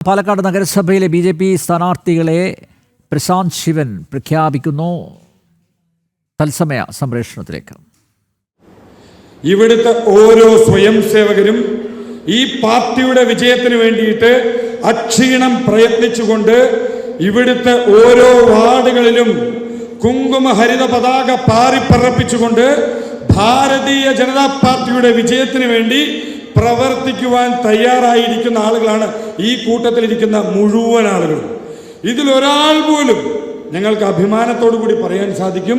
പാലക്കാട് നഗരസഭയിലെ BJP സ്ഥാനാർത്ഥികളെ പ്രശാന്ത് ശിവൻ പ്രഖ്യാപിക്കുന്നു. തത്സമയ സംപ്രേഷണത്തിലേക്ക്. ഇവിടുത്തെ ഓരോ സ്വയം സേവകരും ഈ പാർട്ടിയുടെ വിജയത്തിന് വേണ്ടിയിട്ട് അക്ഷീണം പ്രയത്നിച്ചുകൊണ്ട് ഇവിടുത്തെ ഓരോ വാർഡുകളിലും കുങ്കുമഹരിത പതാക പാറിപ്പറപ്പിച്ചുകൊണ്ട് ഭാരതീയ ജനതാ പാർട്ടിയുടെ വിജയത്തിന് വേണ്ടി പ്രവർത്തിക്കുവാൻ തയ്യാറായിരിക്കുന്ന ആളുകളാണ് ഈ കൂട്ടത്തിലിരിക്കുന്ന മുഴുവൻ ആളുകളും. ഇതിലൊരാൾ പോലും ഞങ്ങൾക്ക് അഭിമാനത്തോടു കൂടി പറയാൻ സാധിക്കും,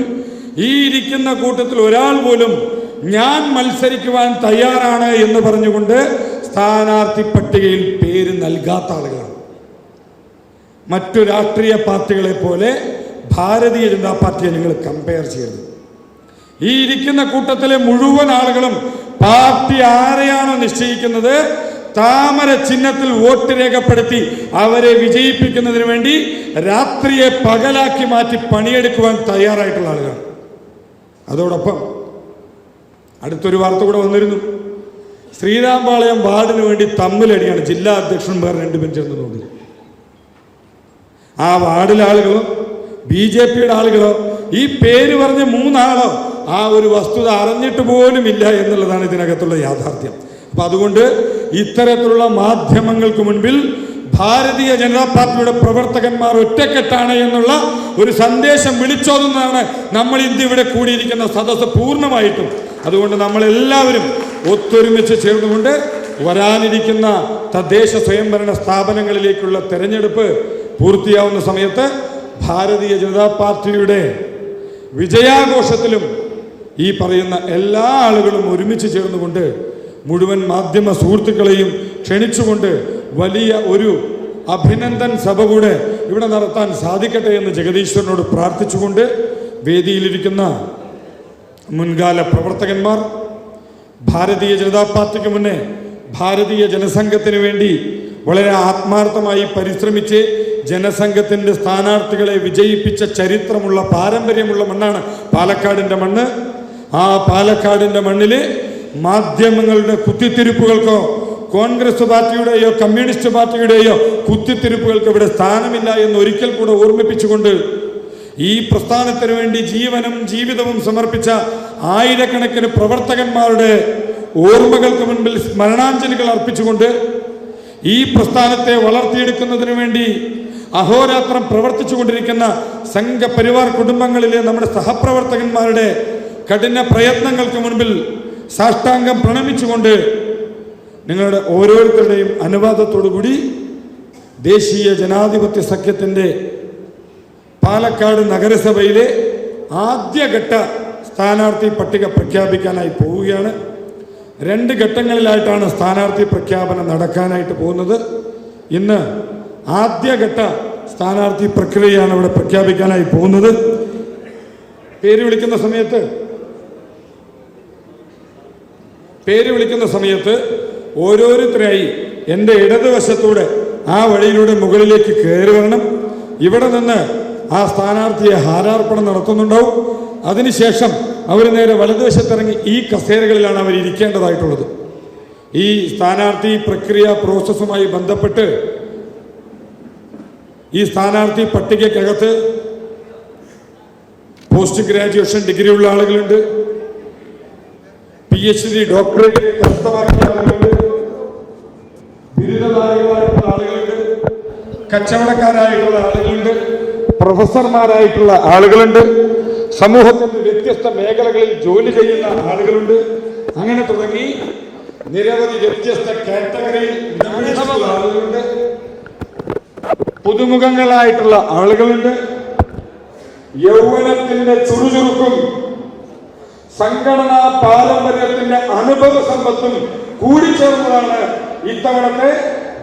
ഈ ഇരിക്കുന്ന കൂട്ടത്തിൽ ഒരാൾ പോലും ഞാൻ മത്സരിക്കുവാൻ തയ്യാറാണ് എന്ന് പറഞ്ഞുകൊണ്ട് സ്ഥാനാർത്ഥി പട്ടികയിൽ പേര് നൽകാത്ത ആളുകളാണ്. മറ്റു രാഷ്ട്രീയ പാർട്ടികളെ പോലെ ഭാരതീയ ജനതാ പാർട്ടിയെ നിങ്ങൾ കമ്പയർ ചെയ്യരുത്. ഈ ഇരിക്കുന്ന കൂട്ടത്തിലെ മുഴുവൻ ആളുകളും പാർട്ടി ആരെയാണോ നിശ്ചയിക്കുന്നത് താമര ചിഹ്നത്തിൽ വോട്ട് രേഖപ്പെടുത്തി അവരെ വിജയിപ്പിക്കുന്നതിന് വേണ്ടി രാത്രിയെ പകലാക്കി മാറ്റി പണിയെടുക്കുവാൻ തയ്യാറായിട്ടുള്ള ആളുകളാണ്. അതോടൊപ്പം അടുത്തൊരു വാർത്ത കൂടെ വന്നിരുന്നു. ശ്രീരാംപാളയം വാർഡിന് വേണ്ടി തമ്മിലടിയാണ് ജില്ലാ അധ്യക്ഷന്മാർ രണ്ടുപേരും ചേർന്ന് നോക്കി. ആ വാർഡിലെ ആളുകളോ BJPയുടെ ആളുകളോ ഈ പേര് പറഞ്ഞ മൂന്നാളോ ആ ഒരു വസ്തുത അറിഞ്ഞിട്ട് പോലും ഇല്ല എന്നുള്ളതാണ് ഇതിനകത്തുള്ള യാഥാർത്ഥ്യം. അപ്പൊ അതുകൊണ്ട് ഇത്തരത്തിലുള്ള മാധ്യമങ്ങൾക്ക് മുൻപിൽ ഭാരതീയ ജനതാ പാർട്ടിയുടെ പ്രവർത്തകന്മാർ ഒറ്റക്കെട്ടാണ് എന്നുള്ള ഒരു സന്ദേശം വിളിച്ചോതുന്നതാണ് നമ്മൾ ഇന്ന് ഇവിടെ കൂടിയിരിക്കുന്ന സദസ്സ് പൂർണ്ണമായിട്ടും. അതുകൊണ്ട് നമ്മളെല്ലാവരും ഒത്തൊരുമിച്ച് ചേർന്നുകൊണ്ട് വരാനിരിക്കുന്ന തദ്ദേശ സ്വയംഭരണ സ്ഥാപനങ്ങളിലേക്കുള്ള തെരഞ്ഞെടുപ്പ് പൂർത്തിയാവുന്ന സമയത്ത് ഭാരതീയ ജനതാ പാർട്ടിയുടെ വിജയാഘോഷത്തിലും ഈ പറയുന്ന എല്ലാ ആളുകളും ഒരുമിച്ച് ചേർന്നുകൊണ്ട് മുഴുവൻ മാധ്യമ സുഹൃത്തുക്കളെയും ക്ഷണിച്ചുകൊണ്ട് വലിയ ഒരു അഭിനന്ദൻ സഭ കൂടെ ഇവിടെ നടത്താൻ സാധിക്കട്ടെ എന്ന് ജഗദീശ്വരനോട് പ്രാർത്ഥിച്ചുകൊണ്ട് വേദിയിലിരിക്കുന്ന മുൻകാല പ്രവർത്തകന്മാർ, ഭാരതീയ ജനതാ പാർട്ടിക്ക് മുന്നേ ഭാരതീയ ജനസംഘത്തിന് വേണ്ടി വളരെ ആത്മാർത്ഥമായി പരിശ്രമിച്ച് ജനസംഘത്തിൻ്റെ സ്ഥാനാർത്ഥികളെ വിജയിപ്പിച്ച ചരിത്രമുള്ള പാരമ്പര്യമുള്ള മണ്ണാണ് പാലക്കാടിൻ്റെ മണ്ണ്. ആ പാലക്കാടിൻ്റെ മണ്ണിൽ മാധ്യമങ്ങളുടെ കുത്തിത്തിരിപ്പുകൾക്കോ കോൺഗ്രസ് പാർട്ടിയുടെയോ കമ്മ്യൂണിസ്റ്റ് പാർട്ടിയുടെയോ കുത്തിത്തിരിപ്പുകൾക്ക് ഇവിടെ സ്ഥാനമില്ല എന്ന് ഒരിക്കൽ കൂടെ ഓർമ്മിപ്പിച്ചുകൊണ്ട് ഈ പ്രസ്ഥാനത്തിന് വേണ്ടി ജീവനും ജീവിതവും സമർപ്പിച്ച ആയിരക്കണക്കിന് പ്രവർത്തകന്മാരുടെ ഓർമ്മകൾക്ക് മുൻപിൽ സ്മരണാഞ്ജലികൾ അർപ്പിച്ചുകൊണ്ട് ഈ പ്രസ്ഥാനത്തെ വളർത്തിയെടുക്കുന്നതിന് വേണ്ടി അഹോരാത്രം പ്രവർത്തിച്ചു കൊണ്ടിരിക്കുന്ന സംഘപരിവാർ കുടുംബങ്ങളിലെ നമ്മുടെ സഹപ്രവർത്തകന്മാരുടെ കഠിന പ്രയത്നങ്ങൾക്ക് മുൻപിൽ സാഷ്ടാംഗം പ്രണമിച്ചുകൊണ്ട് നിങ്ങളുടെ ഓരോരുത്തരുടെയും അനുവാദത്തോടുകൂടി ദേശീയ ജനാധിപത്യ സഖ്യത്തിൻ്റെ പാലക്കാട് നഗരസഭയിലെ ആദ്യഘട്ട സ്ഥാനാർത്ഥി പട്ടിക പ്രഖ്യാപിക്കാനായി പോവുകയാണ്. 2 ഘട്ടങ്ങളിലായിട്ടാണ് സ്ഥാനാർത്ഥി പ്രഖ്യാപനം നടക്കാനായിട്ട് പോകുന്നത്. ഇന്ന് ആദ്യഘട്ട സ്ഥാനാർത്ഥി പ്രക്രിയയാണ് ഇവിടെ പ്രഖ്യാപിക്കാനായി പോകുന്നത്. പേര് വിളിക്കുന്ന സമയത്ത് ഓരോരുത്തരായി എൻ്റെ ഇടതുവശത്തൂടെ ആ വഴിയിലൂടെ മുകളിലേക്ക് കയറി വരണം. ഇവിടെ നിന്ന് ആ സ്ഥാനാർത്ഥിയെ ഹാരാർപ്പണം നടത്തുന്നുണ്ടാവും. അതിനുശേഷം അവർ നേരെ വലതുവശത്തിറങ്ങി ഈ കസേരകളിലാണ് അവർ ഇരിക്കേണ്ടതായിട്ടുള്ളത്. ഈ സ്ഥാനാർത്ഥി പ്രക്രിയ പ്രോസസ്സുമായി ബന്ധപ്പെട്ട് ഈ സ്ഥാനാർത്ഥി പട്ടികയ്ക്കകത്ത് പോസ്റ്റ് ഗ്രാജുവേഷൻ ഡിഗ്രിയുള്ള ആളുകളുണ്ട്, PhD ഡോക്ടറേറ്റ് കരസ്ഥമാക്കിയ ആളുകളുണ്ട്, ബിരുദധാരികളായിട്ടുള്ള ആളുകളുണ്ട്, കച്ചവടക്കാരായിട്ടുള്ള ആളുകളുണ്ട്, പ്രൊഫസർമാരായിട്ടുള്ള ആളുകളുണ്ട്, സമൂഹത്തിന്റെ വ്യത്യസ്ത മേഖലകളിൽ ജോലി ചെയ്യുന്ന ആളുകളുണ്ട്. അങ്ങനെ തുടങ്ങി നിരവധി വ്യത്യസ്ത കാറ്റഗറിയിൽ ആളുകളുണ്ട്, പുതുമുഖങ്ങളായിട്ടുള്ള ആളുകളുണ്ട്. യൗവനത്തിന്റെ ചുറുചുറുക്കും സംഘടനാ പാരമ്പര്യത്തിന്റെ അനുഭവ സമ്പത്തും കൂടിച്ചേർന്നതാണ് ഇത്തവണത്തെ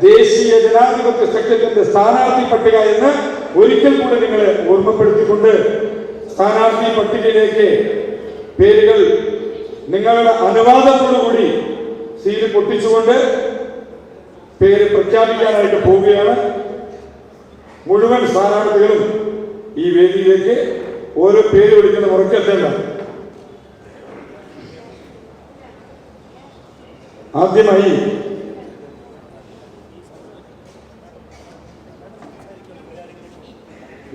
ദേശീയ ജനാധിപത്യ സഖ്യത്തിന്റെ സ്ഥാനാർത്ഥി പട്ടിക എന്ന് ഒരിക്കൽ കൂടി നിങ്ങളെ ഓർമ്മപ്പെടുത്തിക്കൊണ്ട് സ്ഥാനാർത്ഥി പട്ടികയിലേക്ക് പേരുകൾ നിങ്ങളുടെ അനുവാദത്തോടുകൂടി സീൽ പൊട്ടിച്ചുകൊണ്ട് പേര് പ്രഖ്യാപിക്കാനായിട്ട് പോവുകയാണ്. മുഴുവൻ സ്ഥാനാർത്ഥികളും ഈ വേദിയിലേക്ക് ഓരോ പേര് വിളിക്കുന്ന മുറക്കെത്തേണ്ട. ആദ്യമായി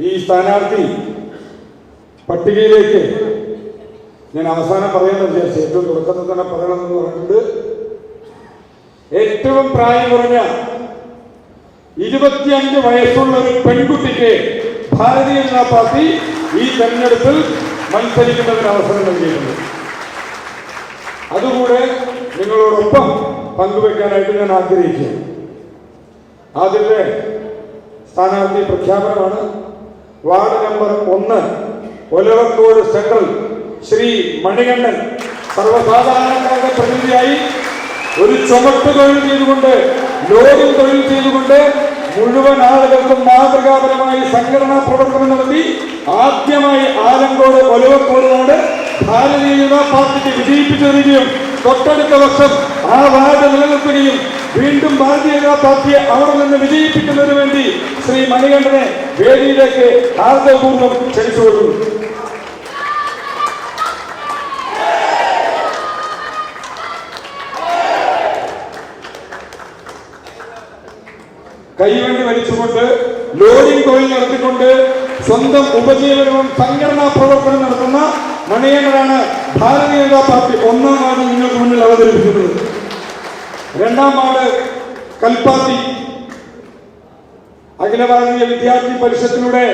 ഈ സ്ഥാനാർത്ഥി പട്ടികയിലേക്ക് ഞാൻ അവസാനം പറയാമെന്ന് വിചാരിച്ചു. ഏറ്റവും തുടക്കത്തിൽ തന്നെ പറയണമെന്ന് പറഞ്ഞിട്ടുണ്ട്. ഏറ്റവും പ്രായം കുറഞ്ഞ 25 വയസ്സുള്ള ഒരു പെൺകുട്ടിക്ക് ഭാരതീയ ജനതാ പാർട്ടി ഈ തെരഞ്ഞെടുപ്പിൽ മത്സരിക്കുന്നതിന് അവസരം നൽകിയിട്ടുണ്ട്. അതുകൂടെ നിങ്ങളോടൊപ്പം പങ്കുവെക്കാനായിട്ട് ഞാൻ ആഗ്രഹിക്കുകയാണ്. ആദ്യത്തെ സ്ഥാനാർത്ഥി പ്രഖ്യാപനമാണ്. Ward number 1 Olavakkode central Shri Manikandan സർവ്വസാധാരണക്കാരുടെ പ്രതിനിധിയായി ഒരു ചുമട്ട് തൊഴിൽ ചെയ്തുകൊണ്ട്, ലോറിംഗ് തൊഴിൽ ചെയ്തുകൊണ്ട് മുഴുവൻ ആളുകൾക്കും മാതൃകാപരമായി സംഘടനാ പ്രവർത്തനം നടത്തി ആദ്യമായി ആലങ്കോട് ഒലവക്കോട് വാർഡ് ഭാരതീയ ജനതാ പാർട്ടിക്ക് വിജയിപ്പിച്ചു തരികയും തൊട്ടടുത്ത വർഷം ആ വാർഡ് നിലനിർത്തുകയും വീണ്ടും ഭാരതീയ ജനതാ പാർട്ടിയെ അവിടെ നിന്ന് വിജയിപ്പിക്കുന്നതിന് വേണ്ടി ശ്രീ മണികണ്ഠനെ വേദിയിലേക്ക് ആർദ്രപൂർവ്വം ക്ഷണിച്ചുകൊള്ളുന്നു. കൈവണ്ടി വലിച്ചുകൊണ്ട് ലോറിംഗ് തൊഴിൽ നടത്തിക്കൊണ്ട് സ്വന്തം ഉപജീവനവും സംഘടനാ പ്രവർത്തനം നടത്തുന്ന മണികണ്ഠനാണ് ഭാരതീയ ജനതാ പാർട്ടി 1ാം വാർഡ് നിങ്ങൾക്ക് മുന്നിൽ അവതരിപ്പിക്കുന്നത്. 2ാം വാർഡ് കൽപ്പാത്തി അഖില ഭാരതീയ വിദ്യാർത്ഥി പരിഷത്തിലൂടെ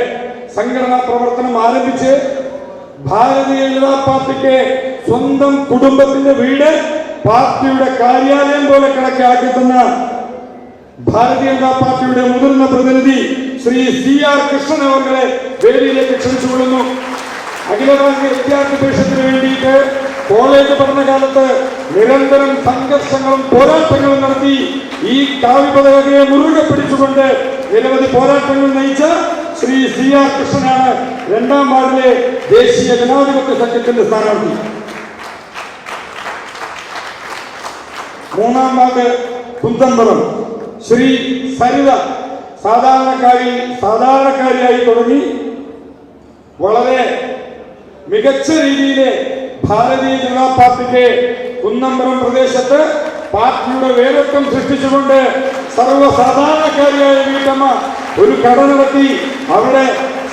സംഘടനാ പ്രവർത്തനം ആരംഭിച്ച് ഭാരതീയ ജനതാ പാർട്ടിക്ക് സ്വന്തം കുടുംബത്തിന്റെ വീട് പാർട്ടിയുടെ കാര്യാലയം പോലെ കണക്കാക്കി തന്ന ഭാരതീയ ജനതാ പാർട്ടിയുടെ മുതിർന്ന പ്രതിനിധി ശ്രീ CR കൃഷ്ണൻ അവരെ വേദിയിലേക്ക് ക്ഷണിച്ചുകൊള്ളുന്നു. അഖില ഭാരതീയ വിദ്യാർത്ഥി പരിഷത്തിന് വേണ്ടിയിട്ട് കോളേജ് പഠനകാലത്ത് നിരന്തരം സംഘർഷങ്ങളും പോരാട്ടങ്ങളും നടത്തി ഈ കാവ്യ പതാകയെ മുറുകെ പിടിച്ചുകൊണ്ട് നിരവധി പോരാട്ടങ്ങൾ നയിച്ച ശ്രീ CR കൃഷ്ണനാണ് 2ാം വാർഡിലെ ദേശീയ ജനാധിപത്യ സഖ്യത്തിന്റെ സ്ഥാനാർത്ഥി. 3ാം വാർഡ് കുന്തംപുറം ശ്രീ സരിത സാധാരണക്കാരിയായി തുടങ്ങി വളരെ മികച്ച രീതിയിൽ ഭാരതീയ ജനതാ പാർട്ടിക്ക് കുന്നംപുറം പ്രദേശത്ത് പാർട്ടിയുടെ വേരത്വം സൃഷ്ടിച്ചുകൊണ്ട് സർവ്വസാധാരണക്കാരിയായ വീട്ടമ്മ ഒരു കട നടത്തി അവിടെ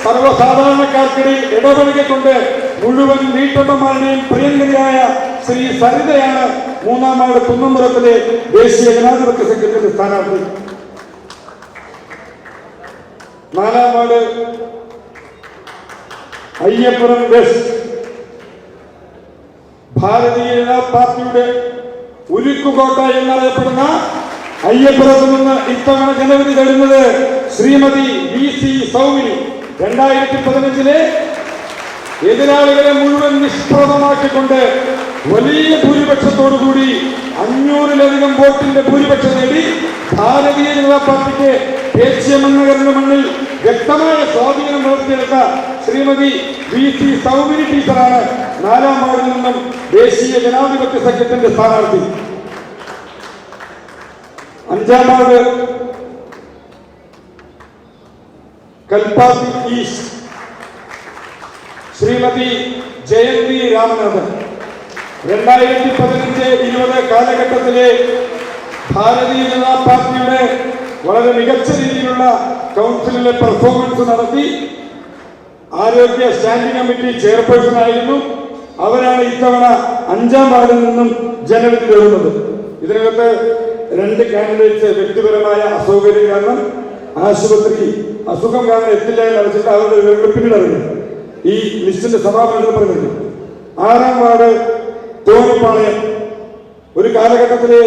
സർവ്വസാധാരണക്കാർക്കിടയിൽ ഇടപെടുകൊണ്ട് മുഴുവൻ വീട്ടമ്മമാരുടെയും പ്രിയങ്കരിയായ ശ്രീ സരിതയാണ് 3ാം വാർഡ് കുന്നംപുറത്തിലെ ദേശീയ ജനാധിപത്യ സഖ്യത്തിന്റെ സ്ഥാനാർത്ഥി. 4ാം വാർഡ് അയ്യപ്പുറം വെസ്റ്റ് ഭാരതീയ ജനതാ പാർട്ടിയുടെ ഉരുക്കുകോട്ട എന്നറിയപ്പെടുന്ന അയ്യപ്പുറത്ത് നിന്ന് ഇത്തവണ ജനവിധി തരുന്നത് ശ്രീമതി VC സൗമിനി. 2015 എതിരാളികളെ മുഴുവൻ നിഷ്പ്രഭമാക്കിക്കൊണ്ട് വലിയ ഭൂരിപക്ഷത്തോടുകൂടി 500-ലധികം വോട്ടിന്റെ ഭൂരിപക്ഷം നേടി ഭാരതീയ ജനതാ പാർട്ടിക്ക് ദേശീയമണ്ണകരുടെ മണ്ണിൽ വ്യക്തമായ സ്വാധീനം വളർത്തിയെടുത്ത ശ്രീമതി VC സൗമിനി ടീച്ചറാണ് 4ാം വാർഡിൽ നിന്നും ദേശീയ ജനാധിപത്യ സഖ്യത്തിന്റെ സ്ഥാനാർത്ഥി. 5ാം വാർഡ് കൽപ്പാത്തി ഈസ്റ്റ് ശ്രീമതി ജയന്തി രാമനാഥൻ. 2015-20 കാലഘട്ടത്തിലെ ഭാരതീയ ജനതാ പാർട്ടിയുടെ വളരെ മികച്ച രീതിയിലുള്ള കൗൺസിലിലെ പെർഫോമൻസ് നടത്തി ആരോഗ്യ സ്റ്റാൻഡിംഗ് കമ്മിറ്റി ചെയർപേഴ്സൺ ആയിരുന്നു. അവരാണ് ഇത്തവണ 5ാം വാർഡിൽ നിന്നും ജനവിധി തരുന്നത്. ഇതിനകത്ത് 2 കാൻഡിഡേറ്റ്സ് വ്യക്തിപരമായ അസൗകര്യം കാരണം ആശുപത്രി അസുഖം കാരണം എത്തില്ല എന്ന് അറിയിച്ചിട്ട് അവരുടെ വിവരങ്ങൾ പിന്നീട് അറിഞ്ഞു. ഈ ലിസ്റ്റിന്റെ സമാപനത്തിൽ പറഞ്ഞിരുന്നു. 6ാം വാർഡ് തോണിപ്പാളയം ഒരു കാലഘട്ടത്തിലെ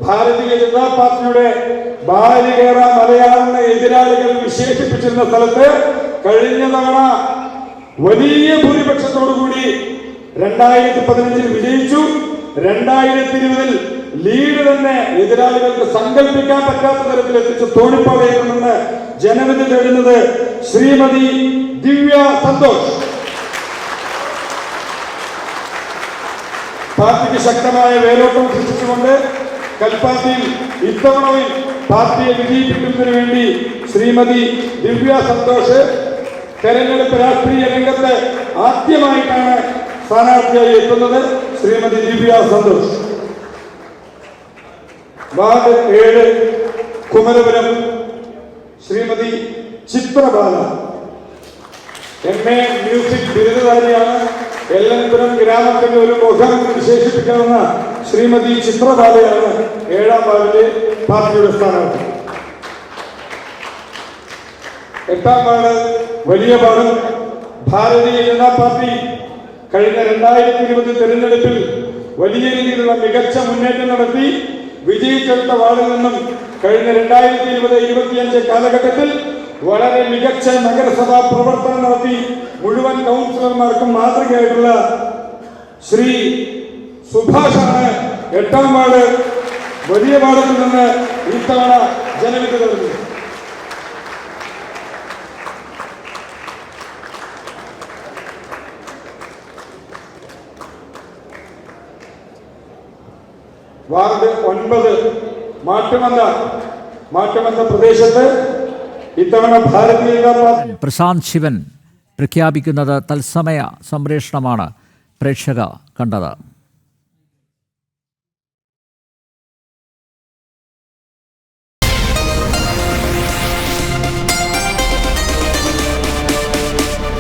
ഭാരതീയ ജനതാ പാർട്ടിയുടെ ബാലികേറ മലയാള എതിരാളികൾ വിശേഷിപ്പിച്ചിരുന്ന സ്ഥലത്ത് കഴിഞ്ഞ തവണ വലിയ ഭൂരിപക്ഷത്തോടുകൂടി 2015 വിജയിച്ചു. 2020 ലീഡ് തന്നെ എതിരാളികൾക്ക് സങ്കല്പിക്കാൻ പറ്റാത്ത തരത്തിൽ എത്തിച്ച് തോണിപ്പാളയിൽ നിന്ന് ജനവിധി തേടുന്നത് ശ്രീമതി ദിവ്യ സന്തോഷ്. പാർട്ടിക്ക് ശക്തമായ വേരോട്ടം സൃഷ്ടിച്ചുകൊണ്ട് കൽപ്പാത്തിയിൽ ഇത്തവണയും പാർട്ടിയെ വിജയിപ്പിക്കുന്നതിന് വേണ്ടി ശ്രീമതി ദിവ്യ സന്തോഷ് തെരഞ്ഞെടുപ്പ് രാഷ്ട്രീയ രംഗത്ത് ആദ്യമായിട്ടാണ് സ്ഥാനാർത്ഥിയായി എത്തുന്നത്. Shrimati Divya Santhosh. Ward 7 Kumarapuram Shrimati Chitrabala. MA music ബിരുദധാരിയാണ്. എല്ലംപുരം ഗ്രാമത്തിന്റെ ഒരു മുഖം വിശേഷിപ്പിക്കാവുന്ന ശ്രീമതി ചിത്രബാലയാണ് 7ാം വാർഡിലെ പാർട്ടിയുടെ സ്ഥാനാർത്ഥി. 8ാം വാർഡ് വലിയ വാർഡ്. ഭാരതീയ ജനതാ പാർട്ടി കഴിഞ്ഞ 2020 തെരഞ്ഞെടുപ്പിൽ വലിയ രീതിയിലുള്ള മികച്ച മുന്നേറ്റം നടത്തി വിജയിച്ചെടുത്ത വാർഡിൽ നിന്നും കഴിഞ്ഞ 2020-25 കാലഘട്ടത്തിൽ വളരെ മികച്ച നഗരസഭാ പ്രവർത്തനം നടത്തി മുഴുവൻ കൗൺസിലർമാർക്കും മാതൃകയായിട്ടുള്ള ശ്രീ സുഭാഷാണ് 8ാം വാർഡ് വലിയ വാർഡിൽ നിന്ന് ഇത്തവണ ജനവിധി തരുന്നത്. വാർഡ് 9 മാട്ടുമന്ത പ്രദേശത്ത് ഇത്തവണ ഭാരതീയ ജനതാ പാർട്ടി പ്രശാന്ത് ശിവൻ പ്രഖ്യാപിക്കുന്നത് തത്സമയ സംപ്രേഷണമാണ് പ്രേക്ഷക കണ്ടത്.